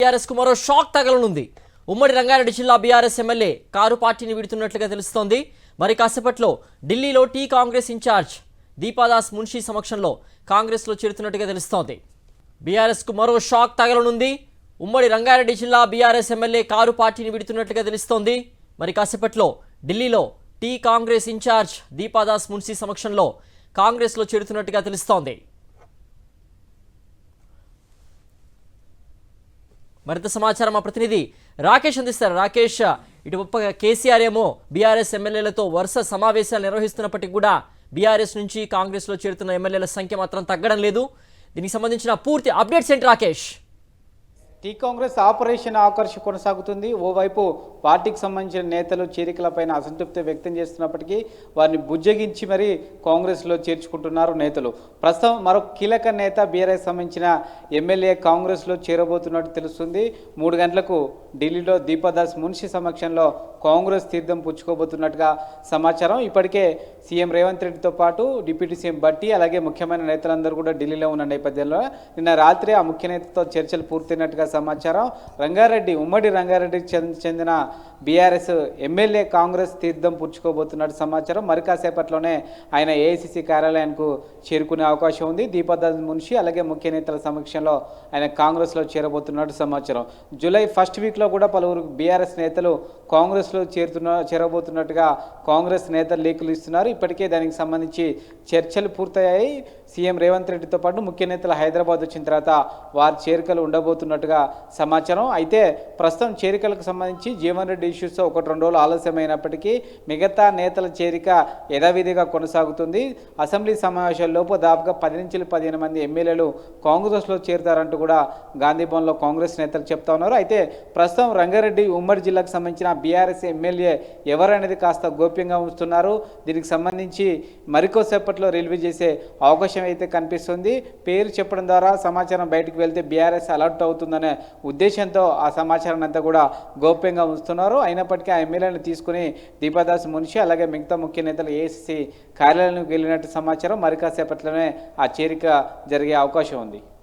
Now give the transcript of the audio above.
BRS కు మరో shock తగలనుంది. ఉమ్మడి రంగారెడ్డి జిల్లా బీఆర్ఎస్ ఎమ్మెల్యే కారు పార్టీని విడుతున్నట్లుగా తెలుస్తోంది. మరి కాసేపట్లో ఢిల్లీలో టీ కాంగ్రెస్ ఇన్ఛార్జ్ దీపాదాస్ మున్షి సమక్షంలో కాంగ్రెస్లో చేరుతున్నట్టుగా తెలుస్తోంది. బీఆర్ఎస్ కు మరో షాక్ తగలనుంది. ఉమ్మడి రంగారెడ్డి జిల్లా బీఆర్ఎస్ ఎమ్మెల్యే కారు పార్టీని విడుతున్నట్లుగా తెలుస్తోంది. మరి కాసేపట్లో ఢిల్లీలో టీ కాంగ్రెస్ ఇన్ఛార్జ్ దీపాదాస్ మున్షి సమక్షంలో కాంగ్రెస్లో చేరుతున్నట్టుగా తెలుస్తోంది. మరింత సమాచారం మా ప్రతినిధి రాకేష్ అందిస్తారు. రాకేష్, ఇటు కేసీఆర్ ఏమో బీఆర్ఎస్ ఎమ్మెల్యేలతో వరుస సమావేశాలు నిర్వహిస్తున్నప్పటికీ కూడా బీఆర్ఎస్ నుంచి కాంగ్రెస్లో చేరుతున్న ఎమ్మెల్యేల సంఖ్య మాత్రం తగ్గడం లేదు. దీనికి సంబంధించిన పూర్తి అప్డేట్స్ ఏంటి రాకేష్? టీ కాంగ్రెస్ ఆపరేషన్ ఆకర్ష్ కొనసాగుతుంది. ఓవైపు పార్టీకి సంబంధించిన నేతలు చేరికలపైన అసంతృప్తి వ్యక్తం చేస్తున్నప్పటికీ వారిని బుజ్జగించి మరీ కాంగ్రెస్లో చేర్చుకుంటున్నారు నేతలు. ప్రస్తుతం మరో కీలక నేత బీఆర్ఎస్ సంబంధించిన ఎమ్మెల్యే కాంగ్రెస్లో చేరబోతున్నట్టు తెలుస్తుంది. 3 గంటలకు ఢిల్లీలో దీపాదాస్ మున్షి సమక్షంలో కాంగ్రెస్ తీర్థం పుచ్చుకోబోతున్నట్టుగా సమాచారం. ఇప్పటికే సీఎం రేవంత్ రెడ్డితో పాటు డిప్యూటీ సీఎం భట్టి అలాగే ముఖ్యమైన నేతలందరూ కూడా ఢిల్లీలో ఉన్న నేపథ్యంలో నిన్న రాత్రి ఆ ముఖ్య నేతతో చర్చలు పూర్తయినట్టుగా సమాచారం. ఉమ్మడి రంగారెడ్డికి చెందిన బీఆర్ఎస్ ఎమ్మెల్యే కాంగ్రెస్ తీర్థం పుచ్చుకోబోతున్నట్టు సమాచారం. మరి కాసేపట్లోనే ఆయన ఏఐసిసి కార్యాలయానికి చేరుకునే అవకాశం ఉంది. దీపాదాస్ మున్షి అలాగే ముఖ్య నేతల సమక్షంలో ఆయన కాంగ్రెస్లో చేరబోతున్నట్టు సమాచారం. జూలై ఫస్ట్ వీక్లో కూడా పలువురు బీఆర్ఎస్ నేతలు కాంగ్రెస్లో చేరబోతున్నట్టుగా కాంగ్రెస్ నేతలు లీకులు ఇస్తున్నారు. ఇప్పటికే దానికి సంబంధించి చర్చలు పూర్తయ్యాయి. సీఎం రేవంత్ రెడ్డితో పాటు ముఖ్య నేతలు హైదరాబాద్ వచ్చిన తర్వాత వారి చేరికలు ఉండబోతున్నట్టుగా సమాచారం. అయితే ప్రస్తుతం చేరికలకు సంబంధించి జీవన్ రెడ్డి ఇష్యూస్తో 1-2 రోజులు ఆలస్యమైనప్పటికీ మిగతా నేతల చేరిక యథావిధిగా కొనసాగుతుంది. అసెంబ్లీ సమావేశాల్లోపు దాదాపుగా 10-15 మంది ఎమ్మెల్యేలు కాంగ్రెస్లో చేరుతారంటూ కూడా గాంధీభవన్లో కాంగ్రెస్ నేతలు చెప్తా ఉన్నారు. అయితే ప్రస్తుతం రంగారెడ్డి ఉమ్మడి జిల్లాకు సంబంధించిన బీఆర్ఎస్ ఎమ్మెల్యే ఎవరనేది కాస్త గోప్యంగా ఉంచుతున్నారు. దీనికి సంబంధించి మరికొద్దిసేపట్లో రిలీజ్ చేసే అవకాశం అయితే కనిపిస్తుంది. పేరు చెప్పడం ద్వారా సమాచారం బయటకు వెళ్తే బీఆర్ఎస్ అలర్ట్ అవుతుందనే ఉద్దేశంతో ఆ సమాచారాన్ని అంతా కూడా గోప్యంగా ఉంచుతున్నారు. అయినప్పటికీ ఆ ఎమ్మెల్యేలను తీసుకుని దీపాదాస్ మున్షి అలాగే మిగతా ముఖ్య నేతలు ఏఐసిసి కార్యాలయానికి వెళ్ళినట్టు సమాచారం. మరి కాసేపట్లోనే ఆ చేరిక జరిగే అవకాశం ఉంది.